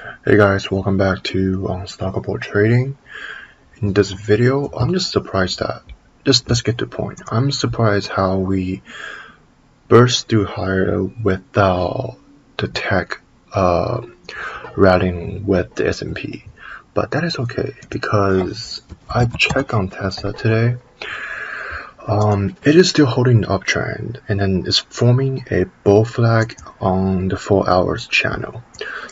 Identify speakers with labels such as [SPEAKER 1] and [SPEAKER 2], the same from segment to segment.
[SPEAKER 1] Hey guys, welcome back to UnStockable Trading. In this video, I'm just surprised that, let's get to the point. I'm surprised how we burst through higher without the tech rallying with the S&P. But that is okay because I checked on Tesla today. It is still holding the uptrend and then it's forming a bull flag on the 4 hours channel.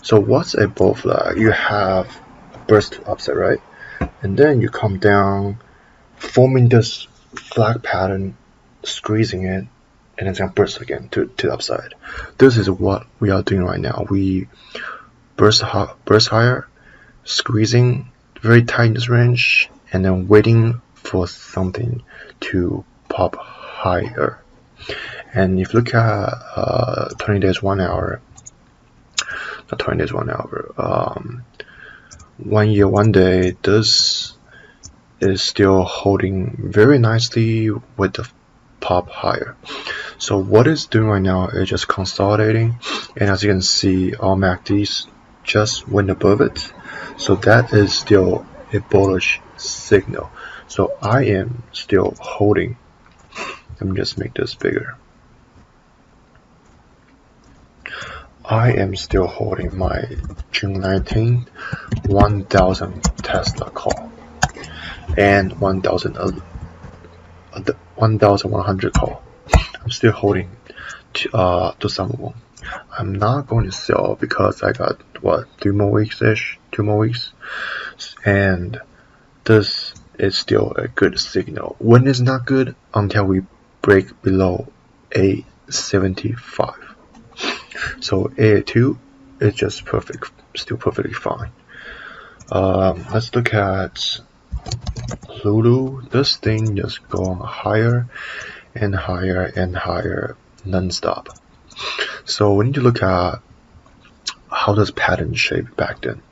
[SPEAKER 1] So what's a bull flag? You have a burst to upside, right? And then you come down, forming this flag pattern, squeezing it, and it's gonna burst again to the upside. This is what we are doing right now. We burst higher, squeezing very tight in this range, and then waiting for something to pop higher. And if you look at 20 days 1 hour, not 20 days 1 hour, 1 year 1 day, this is still holding very nicely with the pop higher. So what it's doing right now is just consolidating, and as you can see, all MACDs just went above it. So that is still a bullish signal. So I am still holding. Let me just make this bigger. I am still holding my June 19th 1000 Tesla call and 1100 call. I'm still holding to some of them. I'm not going to sell because I got 2 more weeks, and this is still a good signal. When it's not good, until we break below A75. So A2 is just perfect, still perfectly fine. Let's look at LULU. This thing just going higher and higher and higher non-stop. So we need to look at how does pattern shape back then.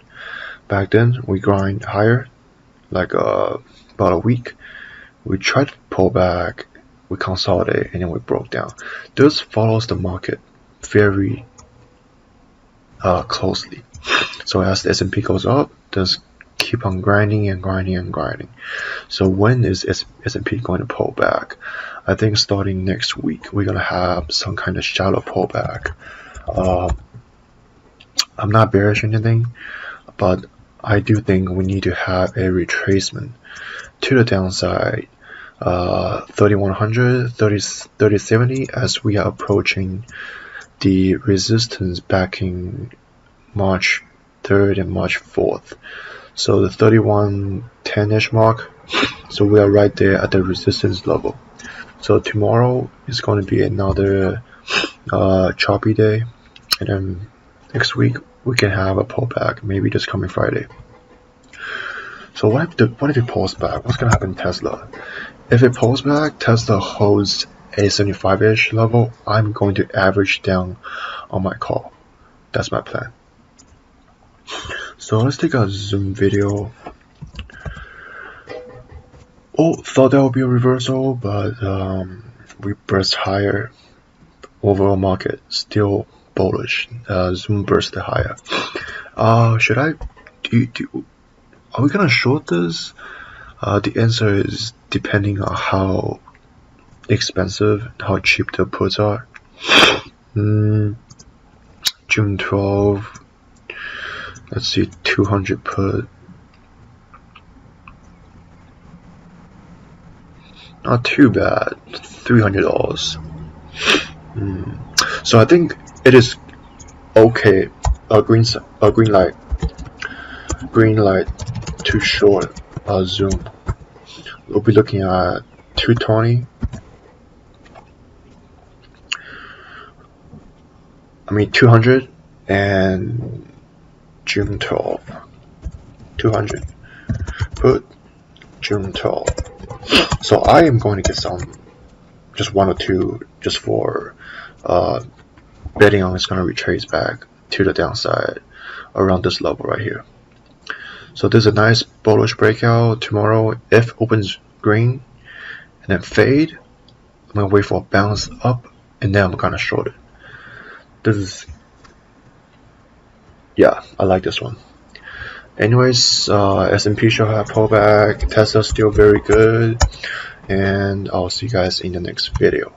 [SPEAKER 1] Back then we grind higher, like about a week. We tried to pull back, we consolidate, and then we broke down. This follows the market very closely. So as the S&P goes up, just keep on grinding and grinding and grinding. So when is S&P going to pull back? I think starting next week we're gonna have some kind of shallow pullback. I'm not bearish or anything, but I do think we need to have a retracement to the downside, 3100, 3070, as we are approaching the resistance back in March 3rd and March 4th. So the 3110-ish mark. So we are right there at the resistance level. So tomorrow is going to be another choppy day, and then next week we can have a pullback, maybe this coming Friday. So what if it pulls back? What's going to happen to Tesla? If it pulls back, Tesla holds a 75-ish level, I'm going to average down on my call. That's my plan. So let's take a zoom video. Thought that would be a reversal, but we burst higher. Overall market still bullish. Zoom burst higher. Should I are we gonna short this? The answer is depending on how expensive, how cheap the puts are. June 12. Let's see, 200 put. Not too bad. $300. So I think it is okay. Green light to short zoom. We'll be looking at 220. 200 and June 12. 200 put June 12. So I am going to get some, just 1 or 2, just for betting on it's going to retrace back to the downside around this level right here. So there's a nice bullish breakout tomorrow. If opens green and then fade, I'm going to wait for a bounce up and then I'm going to short it. This is yeah, I like this one. Anyways, S&P shall have pullback. Tesla's still very good, and I'll see you guys in the next video.